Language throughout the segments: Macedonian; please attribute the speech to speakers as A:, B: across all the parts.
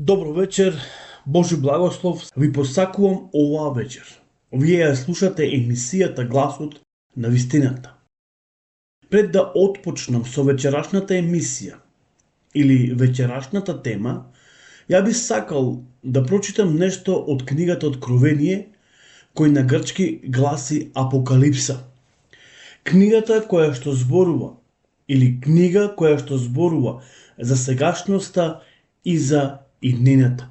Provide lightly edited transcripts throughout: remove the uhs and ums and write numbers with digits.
A: Добро вечер, Божи благослов ви посакувам оваа вечер. Вие ја слушате емисијата Гласот на вистината. Пред да отпочнам со вечерашната емисија или вечерашната тема, ја би сакал да прочитам нешто од книгата Откровение, кој на грчки гласи Апокалипса. Книга која што зборува за сегашноста и за иднината.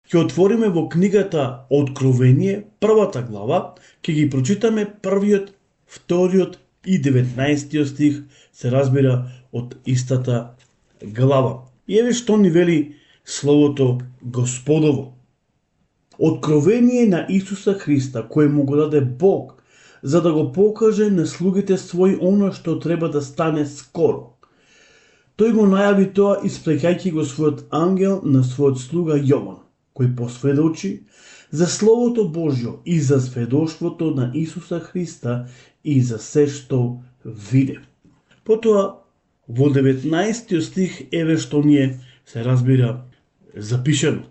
A: Ќе отвориме во книгата Откровение, првата глава, ќе ги прочитаме првиот, вториот и 19 стих, се разбира од истата глава. И еве што ни вели Словото Господово. Откровение на Исуса Христа, кој му го даде Бог, за да го покаже на слугите своји она што треба да стане скоро. Тој го најави тоа испреќајќи го својот ангел на својот слуга Јован, кој посведочи за Словото Божјо и за сведоштвото на Исуса Христа и за се што виде. Потоа, во 19 стих, еве што ни е, се разбира, запишено.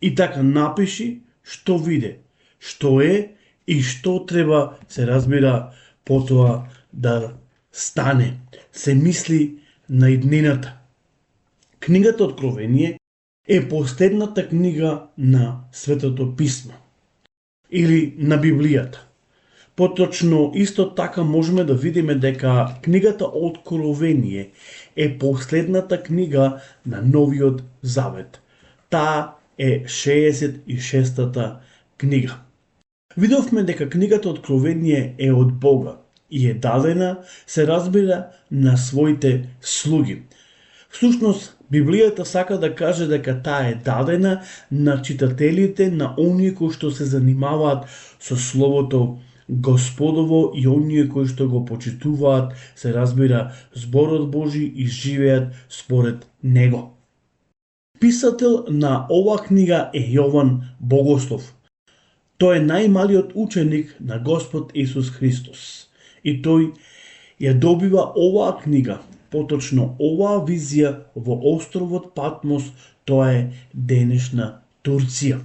A: И така напиши што виде, што е и што треба, се разбира, потоа да стане. Се мисли на иднината. Книгата Откровение е последната книга на Светото Писмо или на Библијата. Поточно, исто така можеме да видиме дека книгата Откровение е последната книга на Новиот Завет. Таа е 66-та книга. Видовме дека книгата Откровение е од Бога и е дадена, се разбира, на своите слуги. Всушност, Библијата сака да каже дека таа е дадена на читателите, на оние кои што се занимаваат со Словото Господово и оние кои што го почитуваат, се разбира, зборот Божи и живеат според него. Писател на оваа книга е Јован Богослов. Тој е најмалиот ученик на Господ Исус Христос. И тој ја добива оваа книга, поточно оваа визија во островот Патмос, тоа е денешна Турција,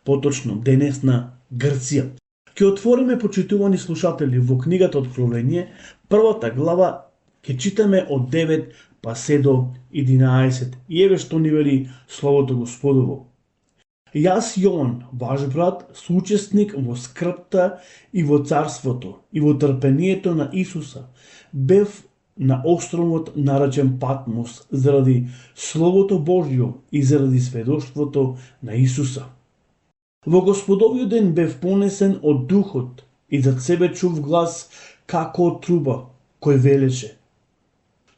A: поточно денесна Грција. Ќе отвориме, почитувани слушатели, во книгата Откровение, првата глава, ќе читаме од 9 па се до 11. И еве што ни вели Словото Господово. Јас, Јован, ваш брат, соучесник во скрбта и во царството и во трпението на Исуса, бев на островот наречен Патмос заради Словото Божјо и заради сведоштвото на Исуса. Во Господовиот ден бев понесен од Духот и зад себе чув глас како од труба, кој велеше: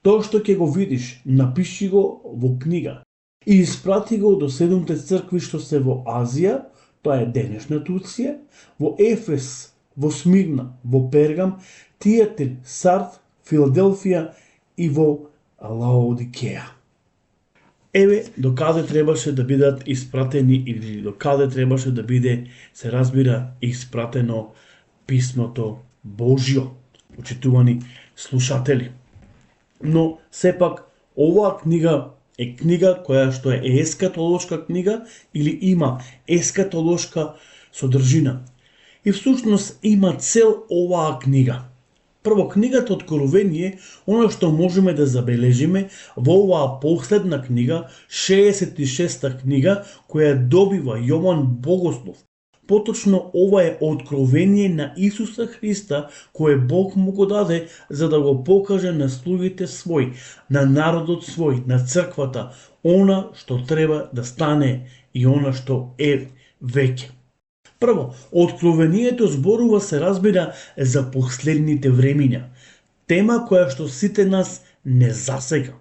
A: тоа што ќе го видиш, напиши го во книга и испрати го до 7 цркви што се во Азија, тоа е денешна Турција, во Ефес, во Смирна, во Пергам, Тиатир, Сард, Филаделфија и во Лаодикеја. Еве докаде требаше да бидат испратени или докаде требаше да биде, се разбира, испратено Писмото Божјо, почитувани слушатели. Но сепак оваа книга е книга која што е ескатолошка книга или има ескатолошка содржина. И всушност има цел оваа книга. Прво, книгата Откровение, оно што можеме да забележиме во оваа последна книга, 66-та книга, која добива Јован Богослов. Поточно, ова е откровение на Исуса Христа, кое Бог му го даде за да го покаже на слугите свој, на народот свој, на црквата, она што треба да стане и она што е веќе. Прво, откровението зборува, се разбира, за последните времиња. Тема која што сите нас не засега.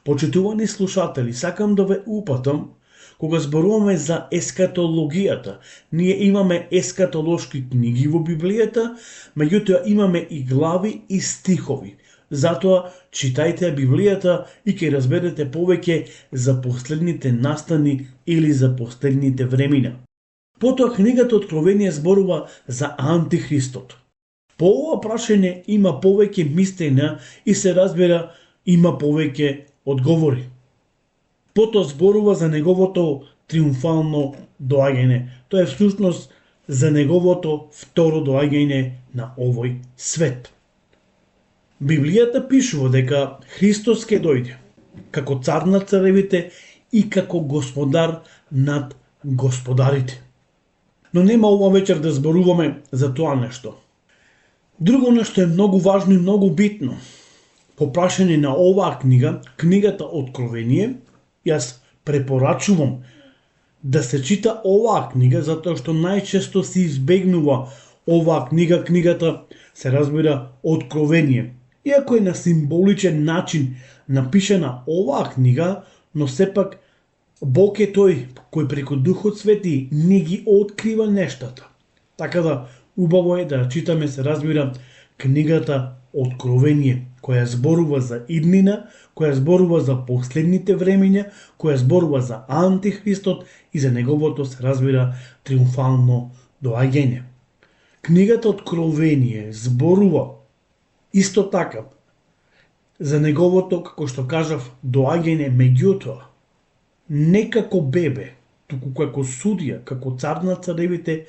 A: Почитувани слушатели, сакам да ве упатам, кога зборуваме за ескатологијата, ние имаме ескатолошки книги во Библијата, меѓутоа имаме и глави и стихови. Затоа читајте Библијата и ќе разберете повеќе за последните настани или за последните времиња. Потоа книгата Откровение зборува за Антихристот. По ова прашање има повеќе мислења и се разбира има повеќе одговори. Потоа зборува за неговото триумфално доаѓање. Тоа е всушност за неговото второ доаѓање на овој свет. Библијата пишува дека Христос ќе дојде како цар на царевите и како господар над господарите. Но нема ова вечер да зборуваме за тоа нешто. Друго нешто е многу важно и многу битно. По прашање на оваа книга, книгата Откровение, јас препорачувам да се чита оваа книга, затоа што најчесто се избегнува оваа книга. Книгата се разбира Откровение. Иако е на символичен начин напишана оваа книга, но сепак Бог е тој кој преку Духот Свети ни ги открива нештата. Така да убаво е да читаме, се разбира, книгата Откровение, која зборува за иднина, која зборува за последните времења, која зборува за Антихристот и за неговото, се разбира, триумфално доаѓање. Книгата Откровение зборува исто така за неговото, како што кажав, доаѓање меѓутоа, не како бебе, туку како судија, како цар на царевите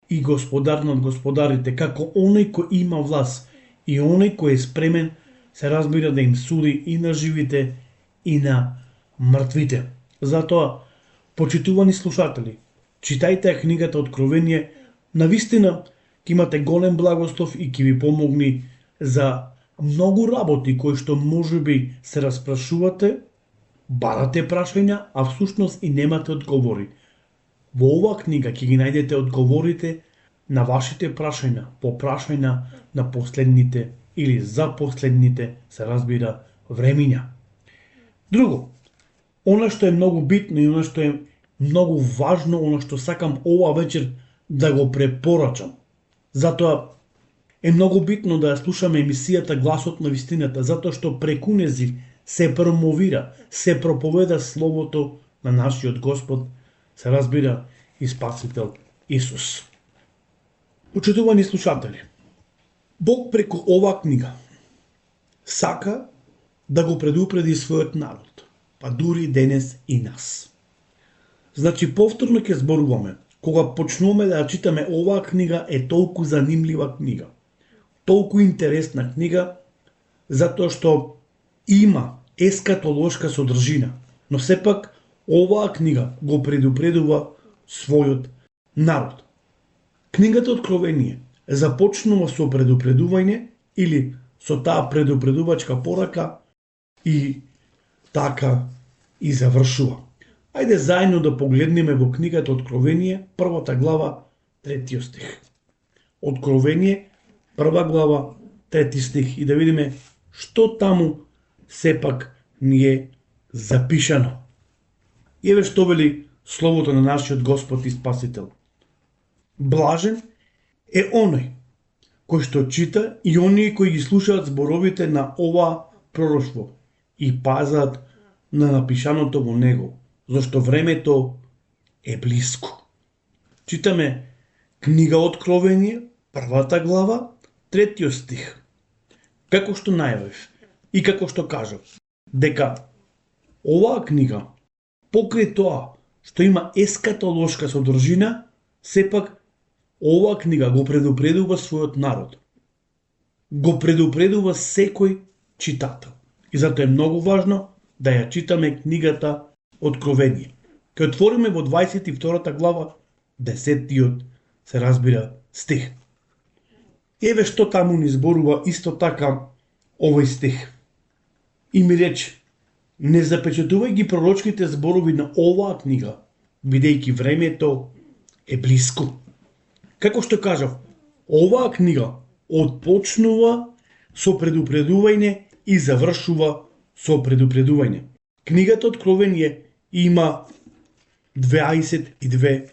A: и господар над господарите, како оној кој има власт и оној кој е спремен, се разбира, да им суди и на живите и на мртвите. Затоа, почитувани слушатели, читајте книгата Откровение, навистина ќе имате голем благослов и ќе ви помогни за многу работи кои што можеби се распрашувате, барате прашања, а всушност и немате одговори. Во оваа книга ќе ги најдете одговорите на вашите прашања, по прашања на последните или за последните, се разбира, времиња. Друго, она што е многу битно и она што е многу важно, она што сакам ова вечер да го препорачам. Затоа е многу битно да ја слушаме емисијата Гласот на вистината, затоа што преку незив се промовира, се проповеда словото на нашиот Господ, се разбира, и Спасител Исус. Почитувани слушатели, Бог преку оваа книга сака да го предупреди својот народ, па дури денес и нас. Значи, повторно ќе зборуваме, кога почнуваме да ја читаме оваа книга, е толку занимлива книга, толку интересна книга, затоа што има ескатолошка содржина, но сепак оваа книга го предупредува својот народ. Книгата Откровение започнува со предупредување или со таа предупредувачка порака и така и завршува. Ајде заедно да погледнеме во книгата Откровение, првата глава, 3 стих. Откровение, прва глава, 3 стих, и да видиме што таму сепак ни е запишано. Еве што вели словото на нашиот Господ и Спасител. Блажен е оној кој што чита и оние кои ги слушаат зборовите на ова пророштво и пазат на напишаното во него, зашто времето е блиско. Читаме книга Откровение, првата глава, 3 стих. Како што најавив и како што кажав, дека оваа книга, покрај тоа што има ескатолошка содржина, сепак оваа книга го предупредува својот народ. Го предупредува секој читател. И затоа е многу важно да ја читаме книгата Откровение. Ке отвориме во 22 глава, 10 се разбира стих. Еве што таму ни зборува исто така овој стих. И ми рече, не запечатувај ги пророчките зборови на оваа книга, бидејќи времето е блиско. Како што кажав, оваа книга отпочнува со предупредување и завршува со предупредување. Книгата Откровение има 22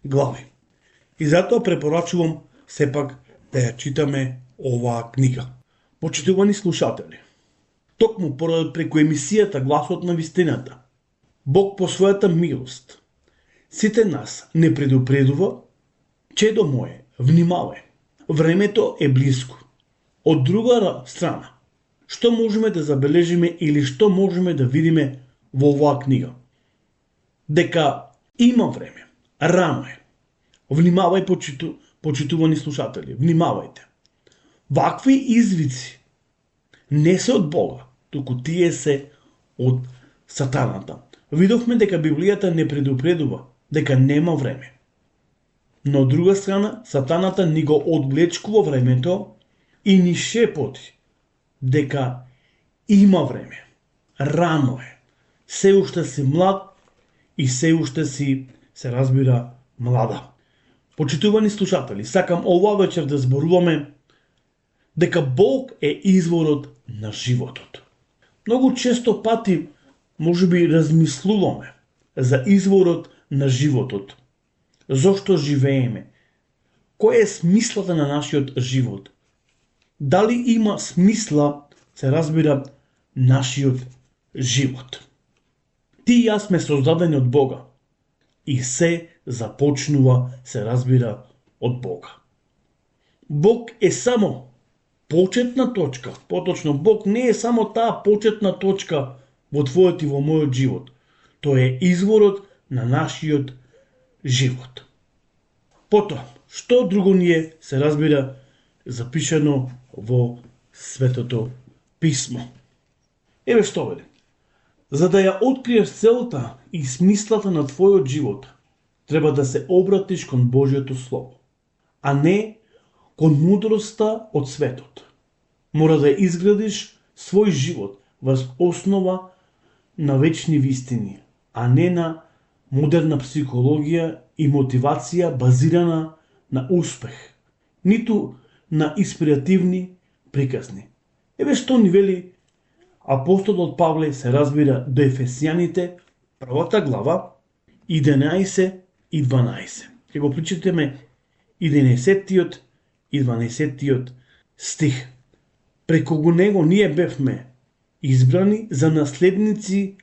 A: глави. И затоа препорачувам сепак да ја читаме оваа книга. Почитувани слушатели, токму преку емисијата Гласот на вистината, Бог по својата милост сите нас не предупредува: чедо мое, внимавај, времето е блиско. Од друга страна, што можеме да забележиме или што можеме да видиме во оваа книга? дека има време, рано е. Внимавај, почитувани слушатели, внимавајте. Вакви извици не се од Бога, туку тие се од сатаната. Видовме дека Библијата не предупредува дека нема време. Но од друга страна, сатаната ни го одвлечкува времето и ни шепоти дека има време. Рано е. Се уште си млад и се уште си, се разбира, млада. Почитувани слушатели, сакам оваа вечер да зборуваме дека Бог е изворот на животот. Многу често пати можеби размислуваме за изворот на животот. Зошто живееме? Кој е смислата на нашиот живот? Дали има смисла, се разбира, нашиот живот? Ти и јас сме создадени од Бога. И се започнува, се разбира, од Бога. Бог е само почетна точка. Поточно, Бог не е само таа почетна точка во твојот и во мојот живот. Тој е изворот на нашиот живот. Потоа, што друго ни е, се разбира, запишано во Светото Писмо? Еве што вели. За да ја откриеш целта и смислата на твојот живот, треба да се обратиш кон Божјото Слово, а не кон мудроста од светот. Мора да изградиш свој живот врз основа на вечни вистини, а не на модерна психологија и мотивација базирана на успех, ниту на инспиративни приказни. Еве што ни вели апостолот Павле, се разбира, до Ефесијаните, првата глава, 11 и 12. Ке го прочитаме 11 и 12 стих. Преку него ние бевме избрани за наследници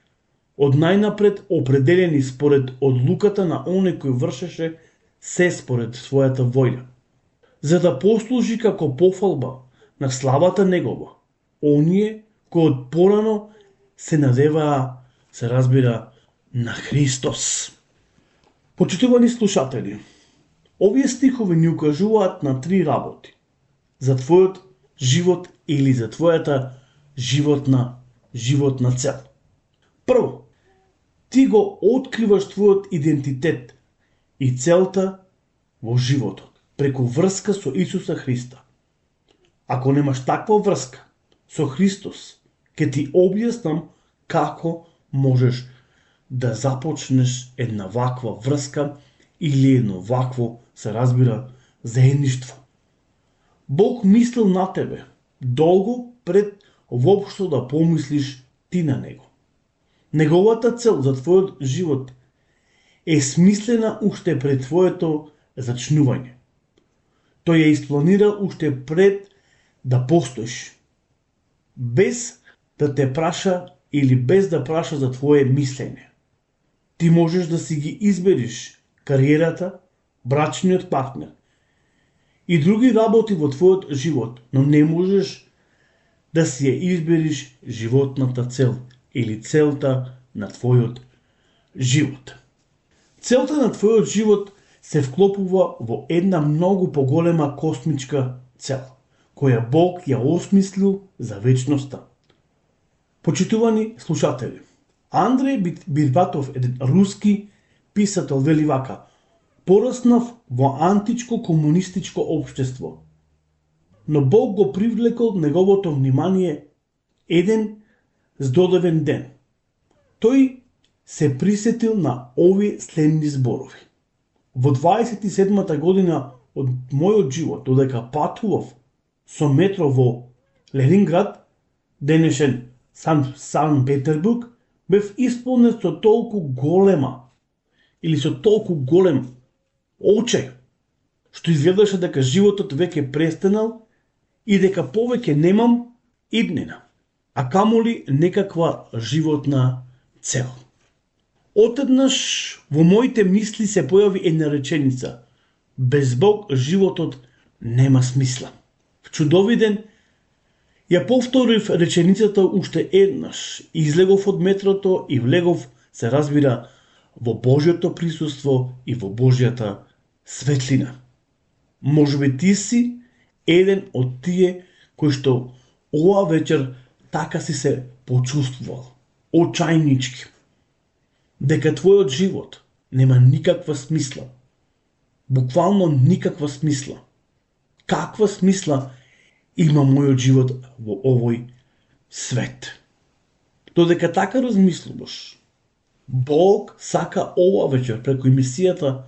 A: од најнапред определени според одлуката на оној кој вршеше се според својата воља, за да послужи како пофалба на славата негова, оние кои од порано се надеваа, се разбира, на Христос. Почитувани слушатели, овие стихови ни укажуваат на три работи за твојот живот или за твојата животна цел. Прво, ти го откриваш твојот идентитет и целта во животот преку врска со Исуса Христа. Ако немаш таква врска со Христос, ќе ти објаснам како можеш да започнеш една ваква врска или едно вакво, се разбира, заедништво. Бог мислил на тебе долго пред воопшто да помислиш ти на Него. Неговата цел за твојот живот е смислена уште пред твоето зачнување. Тој ја испланирал уште пред да постоиш, без да те праша или без да праша за твое мислење. Ти можеш да си ги избериш кариерата, брачниот партнер и други работи во твојот живот, но не можеш да си ја избериш животната цел или целта на твојот живот. Целта на твојот живот се вклопува во една многу поголема космичка цел, која Бог ја осмислил за вечноста. Почитувани слушатели, Андреј Бирбатов, еден руски писател, вели вака: пораснав во античко комунистичко општество, но Бог го привлекол неговото внимание еден здодевен ден. Тој се присетил на овие следни зборови. Во 27-та година од мојот живот, додека патував со метро во Ленинград, денешен Сан Петербург, бев исполнет со толку голема или со толку голем очај, што изгледаше дека животот веќе престанал и дека повеќе немам иднина, а камоли некаква животна цел. Отеднаш во моите мисли се појави една реченица: без Бог животот нема смисла. Вчудовиден ја повторив реченицата уште еднаш, излегов од метрото и влегов, се разбира, во Божјото присуство и во Божјата светлина. Можеби ти си еден од тие кои што оваа вечер така си се почувствувал, очајнички, дека твојот живот нема никаква смисла. Буквално никаква смисла. Каква смисла има мојот живот во овој свет? Додека така размислуваш, Бог сака ова вечер преку емисијата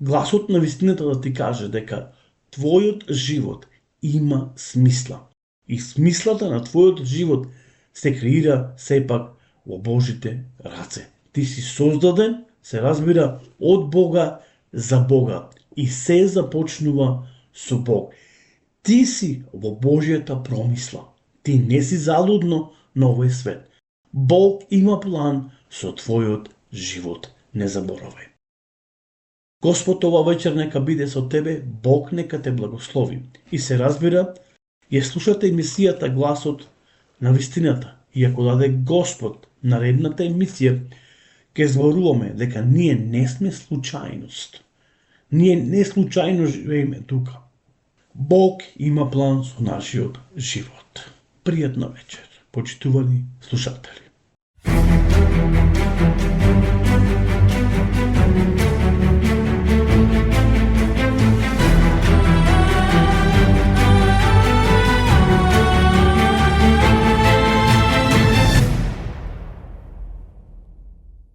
A: Гласот на вистината да ти каже дека твојот живот има смисла. И смислата на твојот живот се креира сепак во Божите раце. Ти си создаден, се разбира, од Бога за Бога. И се започнува со Бог. Ти си во Божјата промисла. Ти не си залудно на овој свет. Бог има план со твојот живот. Не заборавај. Господ ова вечер нека биде со тебе, Бог нека те благослови. И се разбира, ја слушате емисијата Гласот на вистината. И ако даде Господ наредната емисија, ќе зборуваме дека ние не сме случајност. Ние не случајно живееме тука. Бог има план со нашиот живот. Пријатна вечер, почитувани слушатели.